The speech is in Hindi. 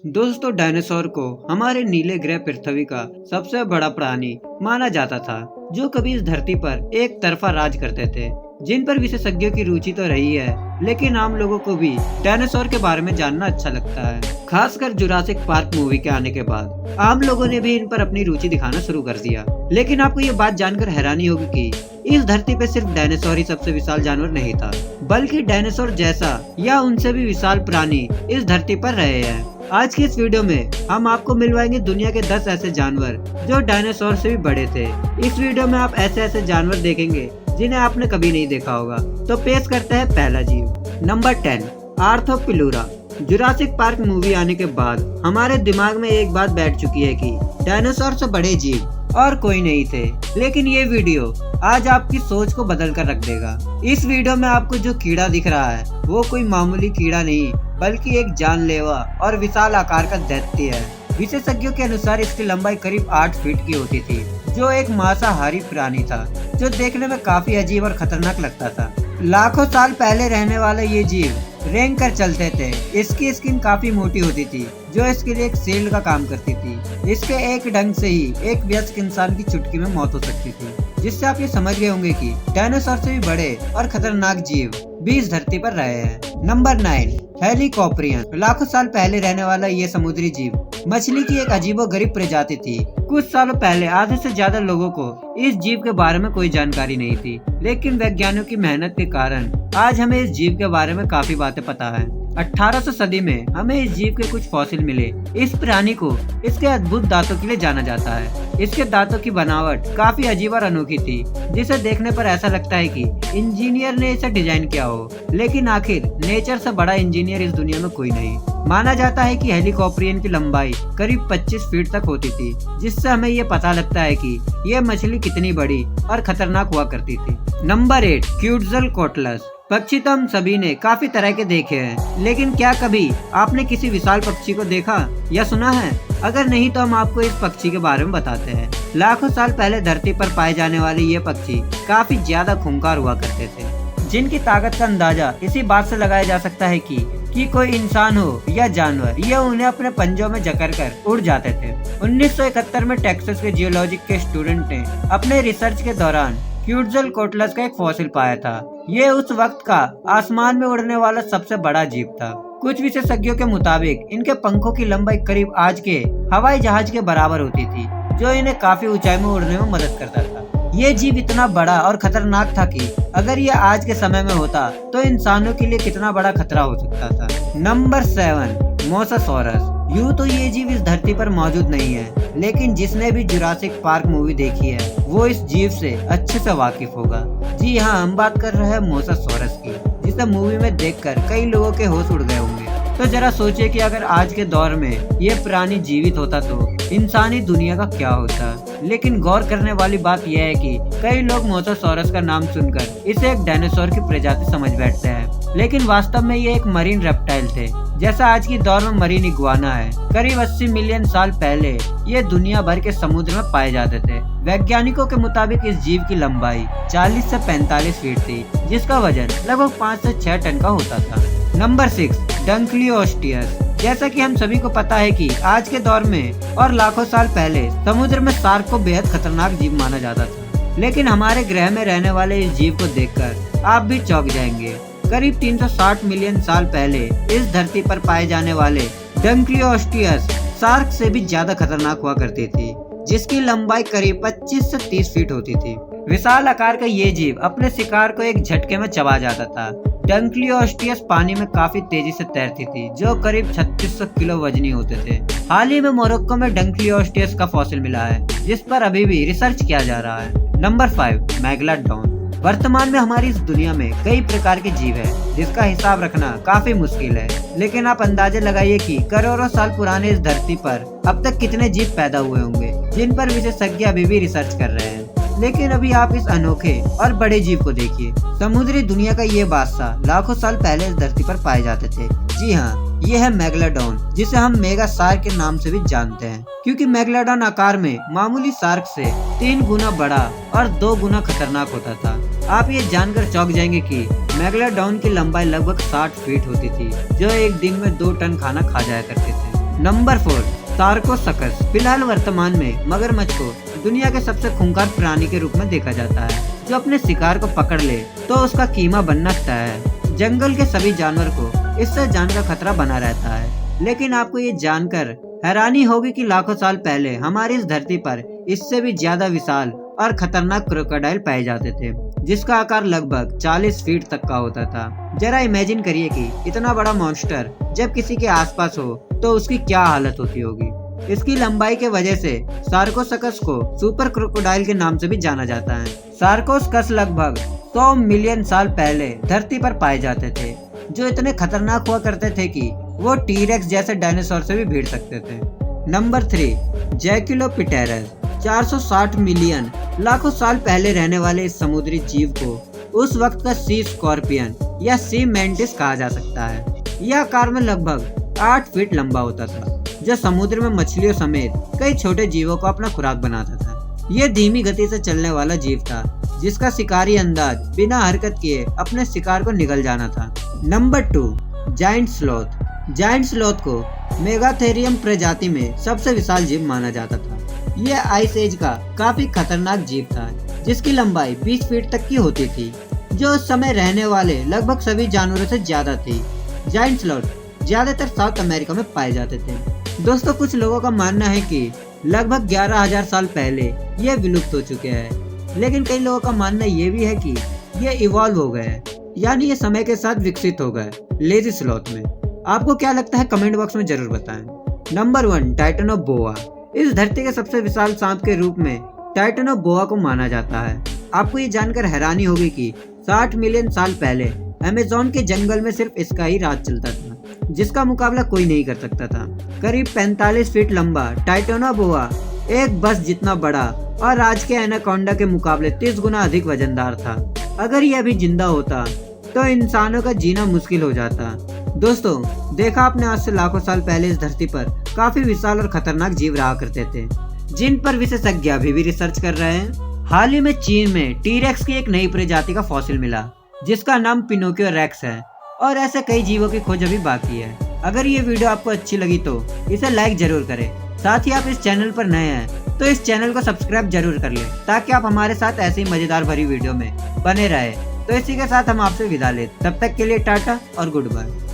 दोस्तों, डायनासोर को हमारे नीले ग्रह पृथ्वी का सबसे बड़ा प्राणी माना जाता था, जो कभी इस धरती पर एक तरफा राज करते थे, जिन पर विशेषज्ञों की रुचि तो रही है, लेकिन आम लोगों को भी डायनासोर के बारे में जानना अच्छा लगता है। खासकर जुरासिक पार्क मूवी के आने के बाद आम लोगों ने भी इन पर अपनी रुचि दिखाना शुरू कर दिया। लेकिन आपको ये बात जानकर हैरानी होगी कि इस धरती पे सिर्फ डायनासोर ही सबसे विशाल जानवर नहीं था, बल्कि डायनासोर जैसा या उनसे भी विशाल प्राणी इस धरती पर रहे हैं। आज की इस वीडियो में हम आपको मिलवाएंगे दुनिया के 10 ऐसे जानवर जो डायनासोर से भी बड़े थे। इस वीडियो में आप ऐसे ऐसे जानवर देखेंगे जिन्हें आपने कभी नहीं देखा होगा। तो पेश करते हैं पहला जीव। नंबर 10, आर्थोपिलुरा। जुरासिक पार्क मूवी आने के बाद हमारे दिमाग में एक बात बैठ चुकी है कि डायनासोर से बड़े जीव और कोई नहीं थे। लेकिन ये वीडियो आज आपकी सोच को बदल कर रख देगा। इस वीडियो में आपको जो कीड़ा दिख रहा है वो कोई मामूली कीड़ा नहीं, बल्कि एक जानलेवा और विशाल आकार का दैत्य है। विशेषज्ञों के अनुसार इसकी लंबाई करीब 8 फीट की होती थी, जो एक मांसाहारी प्राणी था, जो देखने में काफी अजीब और खतरनाक लगता था। लाखों साल पहले रहने वाले ये जीव रेंग कर चलते थे। इसकी स्किन काफी मोटी होती थी, जो इसके लिए एक शील्ड का काम करती थी। इसके एक ढंग से ही एक वयस्क इंसान की चुटकी में मौत हो सकती थी, जिससे आप ये समझ गए होंगे कि डायनासोर से भी बड़े और खतरनाक जीव भी इस धरती पर रहे हैं। नंबर 9, हेलिकॉप्टरियन। लाखों साल पहले रहने वाला ये समुद्री जीव मछली की एक अजीबोगरीब प्रजाति थी। कुछ सालों पहले आधे से ज्यादा लोगों को इस जीव के बारे में कोई जानकारी नहीं थी, लेकिन वैज्ञानिकों की मेहनत के कारण आज हमें इस जीव के बारे में काफी बातें पता है। 1800 सदी में हमें इस जीव के कुछ फॉसिल मिले। इस प्राणी को इसके अद्भुत दांतों के लिए जाना जाता है। इसके दांतों की बनावट काफी अजीब और अनोखी थी, जिसे देखने पर ऐसा लगता है कि इंजीनियर ने इसे डिजाइन किया हो। लेकिन आखिर नेचर से बड़ा इंजीनियर इस दुनिया में कोई नहीं। माना जाता है कि हेलिकॉप्टरियन की लंबाई करीब 25 फीट तक होती थी, जिससे हमें ये पता लगता है कि ये मछली कितनी बड़ी और खतरनाक हुआ करती थी। नंबर 8, क्यूट्ज़लकोटलस। पक्षी तो हम सभी ने काफी तरह के देखे हैं, लेकिन क्या कभी आपने किसी विशाल पक्षी को देखा या सुना है? अगर नहीं तो हम आपको इस पक्षी के बारे में बताते हैं। लाखों साल पहले धरती पर पाए जाने वाले ये पक्षी काफी ज्यादा खूंखार हुआ करते थे, जिनकी ताकत का अंदाजा इसी बात से लगाया जा सकता है कि कोई इंसान हो या जानवर, ये उन्हें अपने पंजों में जकड़ कर उड़ जाते थे। 1971 में टेक्सास के जियोलॉजिक के स्टूडेंट ने अपने रिसर्च के दौरान क्यूट्ज़लकोटलस का एक फॉसिल पाया था। ये उस वक्त का आसमान में उड़ने वाला सबसे बड़ा जीव था। कुछ विशेषज्ञों के मुताबिक इनके पंखों की लंबाई करीब आज के हवाई जहाज के बराबर होती थी, जो इन्हें काफी ऊंचाई में उड़ने में मदद करता था। ये जीव इतना बड़ा और खतरनाक था कि अगर ये आज के समय में होता तो इंसानों के लिए कितना बड़ा खतरा हो सकता था। Number 7, mosasaurus. यूँ तो ये जीव इस धरती पर मौजूद नहीं है, लेकिन जिसने भी जुरासिक पार्क मूवी देखी है वो इस जीव से अच्छे से वाकिफ होगा। जी हाँ, हम बात कर रहे हैं मोसासॉरस की, जिसे मूवी में देखकर कई लोगों के होश उड़ गए होंगे। तो जरा सोचिए कि अगर आज के दौर में ये प्राणी जीवित होता तो इंसानी दुनिया का क्या होता। लेकिन गौर करने वाली बात यह है कि कई लोग मोसासॉरस का नाम सुनकर इसे एक डायनासोर की प्रजाति समझ बैठते हैं, लेकिन वास्तव में ये एक मरीन रेप्टाइल थे, जैसा आज की दौर में मरीन इग्वाना है। करीब 80 मिलियन साल पहले ये दुनिया भर के समुद्र में पाए जाते थे। वैज्ञानिकों के मुताबिक इस जीव की लंबाई 40 से 45 फीट थी, जिसका वजन लगभग 5 से 6 टन का होता था। Number 6, Dunkleosteus. जैसा कि हम सभी को पता है कि आज के दौर में और लाखों साल पहले समुद्र में शार्क को बेहद खतरनाक जीव माना जाता था, लेकिन हमारे ग्रह में रहने वाले इस जीव को देखकर आप भी चौंक जाएंगे। करीब 360 मिलियन साल पहले इस धरती पर पाए जाने वाले डंकलियोस्टियस शार्क से भी ज्यादा खतरनाक हुआ करती थी, जिसकी लंबाई करीब 25 से 30 फीट होती थी। विशाल आकार का ये जीव अपने शिकार को एक झटके में चबा जाता था। डंकलियोस्टियस पानी में काफी तेजी से तैरती थी, जो करीब 3600 किलो वजनी होते थे। हाल ही में मोरक्को में डंकलियोस्टियस का फॉसिल मिला है, जिस पर अभी भी रिसर्च किया जा रहा है। Number 5, megalodon. वर्तमान में हमारी इस दुनिया में कई प्रकार के जीव है, जिसका हिसाब रखना काफी मुश्किल है, लेकिन आप अंदाजे लगाइए कि करोड़ों साल पुराने इस धरती पर अब तक कितने जीव पैदा हुए होंगे, जिन पर विशेषज्ञ अभी भी रिसर्च कर रहे हैं। लेकिन अभी आप इस अनोखे और बड़े जीव को देखिए। समुद्री दुनिया का ये बादशाह लाखों साल पहले इस धरती पर पाए जाते थे। जी हाँ, ये है मेगालोडॉन, जिसे हम मेगा शार्क के नाम से भी जानते हैं, क्योंकि मेगालोडॉन आकार में मामूली शार्क से 3 गुना बड़ा और 2 गुना खतरनाक होता था। आप ये जानकर चौंक जाएंगे कि मेगालोडॉन की लंबाई लगभग 60 फीट होती थी, जो एक दिन में 2 टन खाना खा जाया करते थे। नंबर 4, सार्कोसकस। फिलहाल वर्तमान में मगरमच्छ को दुनिया के सबसे खूंखार प्राणी के रूप में देखा जाता है, जो अपने शिकार को पकड़ ले तो उसका कीमा बनना तय है। जंगल के सभी जानवर को इससे जान का खतरा बना रहता है, लेकिन आपको ये जानकर हैरानी होगी कि लाखों साल पहले हमारी इस धरती पर इससे भी ज्यादा विशाल और खतरनाक क्रोकोडाइल पाए जाते थे, जिसका आकार लगभग 40 फीट तक का होता था। जरा इमेजिन करिए कि इतना बड़ा मॉन्स्टर जब किसी के आसपास हो तो उसकी क्या हालत होती होगी। इसकी लंबाई के वजह से सार्कोसकस को सुपर क्रोकोडाइल के नाम से भी जाना जाता है। सार्कोसकस लगभग 100 मिलियन साल पहले धरती पर पाए जाते थे, जो इतने खतरनाक हुआ करते थे कि वो टीरेक्स जैसे डायनासोर से भी भिड़ सकते थे। नंबर 3, जैकुलोपिटेरस। 460 मिलियन लाखों साल पहले रहने वाले इस समुद्री जीव को उस वक्त का सी स्कॉर्पियन या सी मेंटिस कहा जा सकता है। यह आकार में लगभग 8 फीट लंबा होता था, जो समुद्र में मछलियों समेत कई छोटे जीवों को अपना खुराक बनाता था। यह धीमी गति से चलने वाला जीव था, जिसका शिकारी अंदाज बिना हरकत किए अपने शिकार को निगल जाना था। Number 2, giant sloth. Giant sloth को मेगाथेरियम प्रजाति में सबसे विशाल जीव माना जाता था। यह आइस एज का काफी खतरनाक जीव था, जिसकी लंबाई 20 फीट तक की होती थी, जो उस समय रहने वाले लगभग सभी जानवरों से ज्यादा थी। जायंट स्लॉथ ज्यादातर साउथ अमेरिका में पाए जाते थे। दोस्तों, कुछ लोगों का मानना है कि लगभग 11,000 साल पहले ये विलुप्त हो चुके हैं, लेकिन कई लोगों का मानना ये भी है कि ये इवॉल्व हो गए, यानी ये समय के साथ विकसित हो गए लेजी स्लॉथ में। आपको क्या लगता है कमेंट बॉक्स में जरूर बताएं। Number 1, Titanoboa. इस धरती के सबसे विशाल सांप के रूप में टाइटेनोबोआ को माना जाता है। आपको ये जानकर हैरानी होगी कि 60 मिलियन साल पहले अमेज़न के जंगल में सिर्फ इसका ही राज चलता था, जिसका मुकाबला कोई नहीं कर सकता था। करीब 45 फीट लंबा टाइटेनोबोआ एक बस जितना बड़ा और आज के एनाकोंडा के मुकाबले 30 गुना अधिक वजनदार था। अगर यह अभी जिंदा होता तो इंसानों का जीना मुश्किल हो जाता। दोस्तों, देखा आपने, आज से लाखों साल पहले इस धरती पर काफी विशाल और खतरनाक जीव रहा करते थे, जिन पर विशेषज्ञ अभी भी रिसर्च कर रहे हैं। हाल ही में चीन में टीरेक्स की एक नई प्रजाति का फॉसिल मिला, जिसका नाम पिनोकियो रेक्स है, और ऐसे कई जीवों की खोज अभी बाकी है। अगर ये वीडियो आपको अच्छी लगी तो इसे लाइक जरूर करें। साथ ही आप इस चैनल पर नए हैं तो इस चैनल को सब्सक्राइब जरूर कर लें, ताकि आप हमारे साथ ऐसी मजेदार भरी वीडियो में बने रहे। तो इसी के साथ हम आपसे विदा लेते, तब तक के लिए टाटा और गुड बाय।